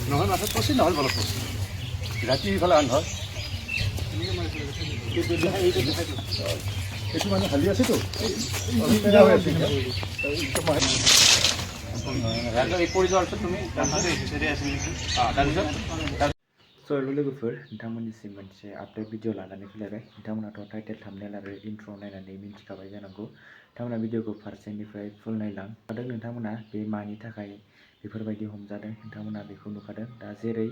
নহয় মাছত পচি নহ'ল বলত পচি ৰাতি ইফালে আন হয় এইটো মানে খালি আছেতো लोगोफोर नोंथांमोननिसिम मोनसे आपडेट भिडिअ लानानै फैलायबाय नोंथांमोनाथ' टाइटेल थाम्बनेल आरो इन्ट्र नायनानै मिन्थिखाबाय जानांगौ नोंथांमोना भिडिअखौ फारसेनिफ्राय फुल नायलां नुखादों नोंथांमोना बे मानि थाखाय बेफोरबायदि हमजादों नोंथांमोना बेखौ नुखादों दा जेरै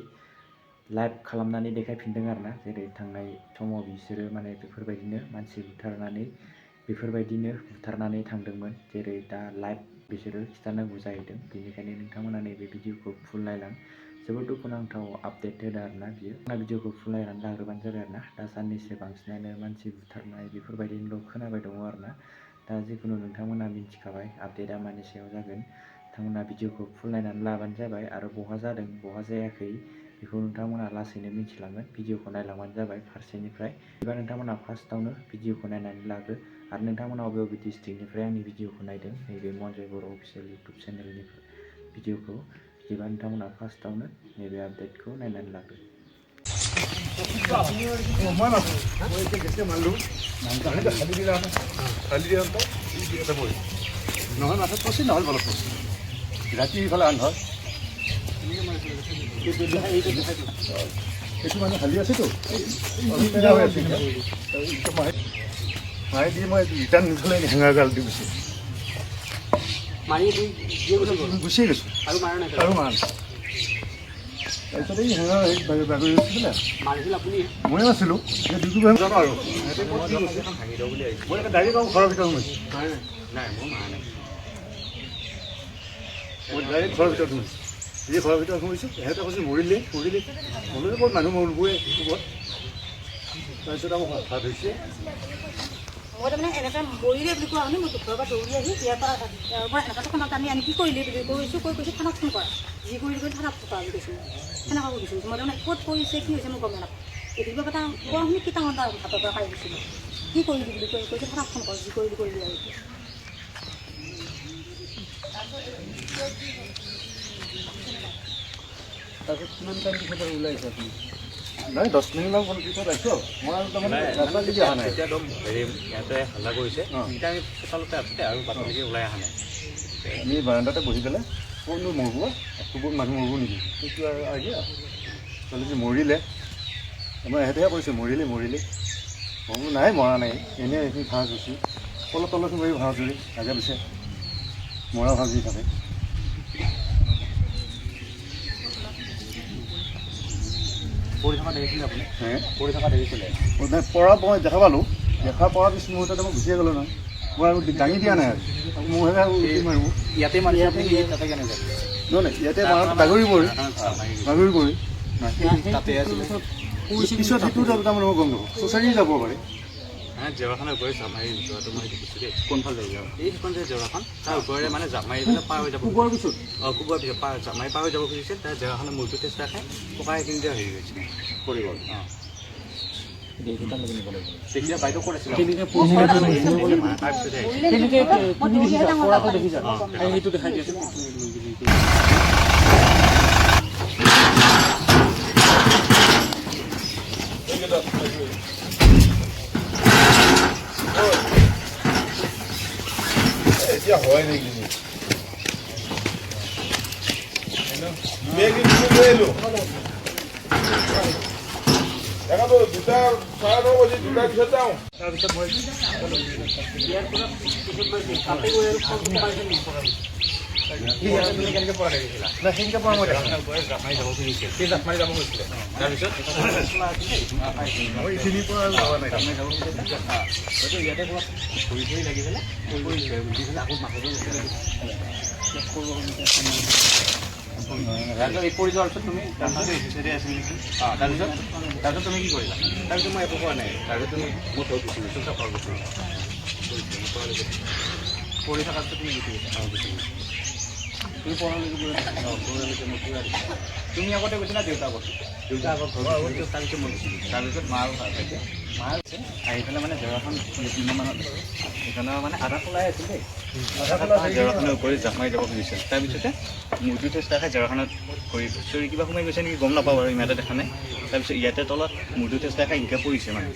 लाइभ खालामनानै देखायफिनदों आरोना जेरै थांनाय समाव बिसोरो माने बेफोरबायदिनो मानसि बुथारनानै थांदोंमोन जेरै दा लाइभ बिसोरो खिथानांगौ जाहैदों बेनिखायनो नोंथांमोना नैबे भिडिअखौ फुल नायलां जोबोद दुखुनांथाव आपडेट होदों आरोना बियो भिडिअखौ फुल नायनानै लाग्रोबानो जाबाय आरोना दा साननैसो बांसिनानो मानसि बुथारनाय बेफोरबायदिनोल' खोनाबाय दङ आरोना दा जिखुनु नोंथांमोना मिन्थिखाबाय आपडेटआ मानि सायाव जागोन नोंथांमोना भिडिअखौ फुल नायनानै लाबानो जाबाय आरो बहा जादों बहा जायाखै बेखौ नोंथांमोना लासैनो मिन्थिलांगोन भिडिअखौ नायलांबानो जाबाय फारसेनिफ्राय एबा नोंथांमोना फार्स्टआवनो भिडिअखौ नायनानै लाग्रो आरो नोंथांमोना बबे बबे डिस्ट्रिक्टनिफ्राय आंनि भिडिअखौ नायदों नैबे मनजय बर' अफिसियेल इउटुब चेनेलनि भिडिअखौ बिदिबा नोंथांमोना फार्स्टआवनो नैबे आपडेटखौ नायनानै लाग्रो নহয় মাছত পচি নহ'ল বলত পচি ৰাতি ইফালে আন হয় এইটো মানে খালি আছেতো মাৰি দি মই ৰিটাৰ্ণ নিফালে হেঙাৰ গাল দি গৈছোঁ গুচি গৈছোঁ আৰু মাৰা তাৰপিছত এই হেঙাৰ বাগৰি গৈছিলে মই আছিলোঁ জানো আৰু মই ডাইৰেক্ট ঘৰৰ ভিতৰত সোমাইছোঁ মই ডাইৰেক্ট ঘৰৰ ভিতৰত সোমাইছোঁ এই ঘৰৰ ভিতৰত সোমাইছোঁ সিহঁতে কৈছোঁ মৰিলে মৰিলে ক'ত মানুহ মৰিবই ক'ত তাৰপিছত আকৌ ভাত হৈছে মই তাৰমানে এনেকৈ মৰিলে বুলি কোৱা শুনি মই ঘৰৰ পৰা দৌৰি আহি ইয়াৰ পৰা এনেকুৱাটো খানাত আনি কি কৰিলি বুলি কৈছোঁ থানাত ফোন কৰা যি কৰিলি কৰি থানাত ফোন কৰা বুলি কৈছোঁ সেনেকুৱা কৈছোঁ মই তাৰমানে ক'ত পৰিছে কি হৈছে মই গম নাপাওঁ এইটো কথা কোৱা শুনি কি টাঙৰ হাতৰ পৰা পাই গৈছিলোঁ কি কৰিলি বুলি কৈছোঁ থানাত ফোন কৰ যি কৰিলি কৰিলি আৰু তাৰপিছত কিমান টাইম পিছত ওলাইছে আপুনি নাই 10 মিনিটমান পিছত আহিছোঁ মই তাৰমানে অহা নাই এতিয়া একদম হেৰি ইয়াতে হাল্লা কৰিছে এতিয়া আমি চোতালতে আছোঁতে আৰু বাটলৈকে ওলাই অহা নাই আমি বাৰাণ্ডাতে বহি পেলাই ক'তনো মৰিব একোবোৰ মানুহ মৰিব নেকি সেইটো আৰু আইডিয়া ছোৱালীজনী মৰিলে আমাৰ ইহঁতেহে কৈছে মৰিলে মই নাই মৰা নাই এনেই এইখিনি ভাও জুইছোঁ তলত মাৰি ভাও জুৰি আগে পিছে মৰা ভাও জুৰি থাকে পৰি থকা দেখিছিলে আপুনি পৰি থকা দেখিছিলে পৰা মই দেখা পালোঁ দেখা পোৱাৰ পিছত মুহূৰ্ততে মই গুচিয়ে গ'লোঁ নহয় মই আৰু দাঙি দিয়া নাই আৰু মোৰহে মাৰিব ইয়াতে মাৰিছে আপুনি তাতে কেনেকৈ নহয় ইয়াতে বাগৰি পৰি তাতে আছিলে পিছত সেইটো তাৰমানে মই গম নাপাওঁ চোচাৰি যাব পাৰে জেওৰাখনৰ ওপৰে জাপ মাৰি যোৱাটো মই দেখিছোঁ দেই কোনফালে যাব এই সেইখন যে জেওৰাখন তাৰ ওপৰেৰে মানে জাপ মাৰি পেলাই পাৰ হৈ যাব কোবোৱাৰ পিছত জাপ মাৰি পাৰ হৈ যাব খুজিছিল তাৰ জেওৰাখনৰ মূৰটো চেষ্টা খাই পকাই এইখিনি যে হেৰি গৈছে পৰি গ'ল তেতিয়া বাইদেউ ক'ত আছিলে সেইটো দেখাই দিয়াচোন এতিয়া হয় নেকি বেগি লৈ আহিলোঁ দেখাব 2:30 বজে 2টাৰ পিছত যাওঁ তাৰপিছত মই কেনেকৈ পৰা লাগিছিলা সেইখিনিকে পৰা মই দেখা জাপ মাৰি যাব খুজিছিল সেই জাপ মাৰি যাব খুজিছিলে তাৰপিছত মই এইখিনিৰ পৰা আৰু যোৱা নাই হয়তো ইয়াতে ক'ৰবাত ঘূৰি ঘূৰি লাগি পেলাই উঠি পেলাই আকৌ মাথাটো পৰি যোৱাৰ পিছত তুমি তাৰপিছত তুমি কি কৰিলা তাৰপিছত মই একো কৰা নাই তাৰপিছত তুমি মোৰ ঘৰত গুচি গৈছোঁ ঘৰ গুচি পৰি থকাৰ পিছত তুমি গুচি গৈছা গুচি গৈছা তুমি পঢ়ালৈকে মই পুৰা দিছোঁ তুমি আগতে গৈছিলা দেউতা আগত দেউতা আগত ঘৰ তাৰপিছত মই গুচি গৈছোঁ তাৰপিছত মা আৰু ভাইটিয়ে মাৰ আহি পেলাই মানে জেওৰাখন তিনিমানত সেইখনৰ মানে আধা খোলাই আছিল দেই জেওৰাখনৰ ওপৰি জাপ মাৰি যাব খুজিছিল তাৰপিছতে মূৰটো চেষ্টা খাই জেওৰাখনত কৰি চৰি কিবা সোমাই গৈছে নেকি গম নাপাওঁ বাৰু ইমানতে দেখা নাই তাৰপিছত ইয়াতে তলত মূৰটো চেষ্টা খাই এনেকৈ পৰিছে মানে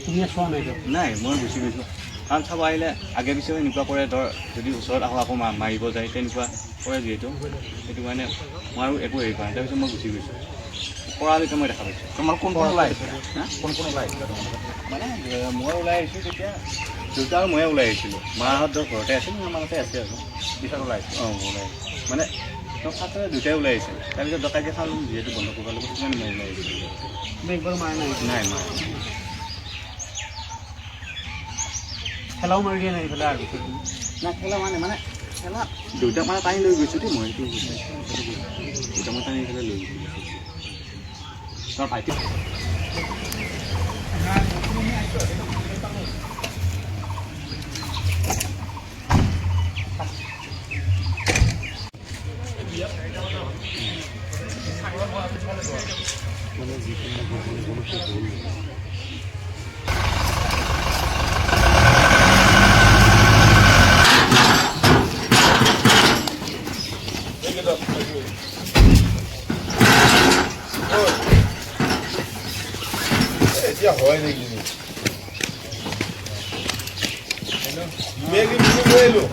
তুমি চোৱা নাই নাই মই গুচি গৈছোঁ কাৰণ চাব আহিলে আগে পিছেও এনেকুৱা কৰে ধৰ যদি ওচৰত আহোঁ আকৌ মাৰিব যায় তেনেকুৱা কৰে যিহেতু সেইটো কাৰণে মই আৰু একো হেৰি কৰা নাই তাৰপিছত মই গুচি গৈছোঁ পৰালৈকে মই দেখা পাইছোঁ তোমাৰ কোন ওলাই আহিছে কোন ওলাই আহিছে মানে মই ওলাই আহিছোঁ তেতিয়া দেউতা আৰু ময়ে ওলাই আহিছিলোঁ মাহঁত ধৰ ঘৰতে আছিল মাহঁতে আছে আৰু পিছত ওলাই আহিছে অঁ ওলাই আহিছোঁ মানে তেওঁ ফাৰ্ষ্টতে দুটাই ওলাই আহিছিল তাৰপিছত ডকাইতে চালোঁ যিহেতু বন্ধ কৰিব লাগিব সেইটো কাৰণে মই ওলাই আহিছিলোঁ তুমি একবাৰ মাৰা নাই নাই মা খেলাও মাৰি দিয়া নাই এইফালে আৰু না খেলা মানে খেলা দেউতাক মানে টানি লৈ গৈছোঁ দেই মই সেইটো দেউতাক মই টানি পেলাই লৈ গৈছোঁ তোমাৰ ভাইটি এতিয়া হয় নেকি মেঘ লৈ আহিলোঁ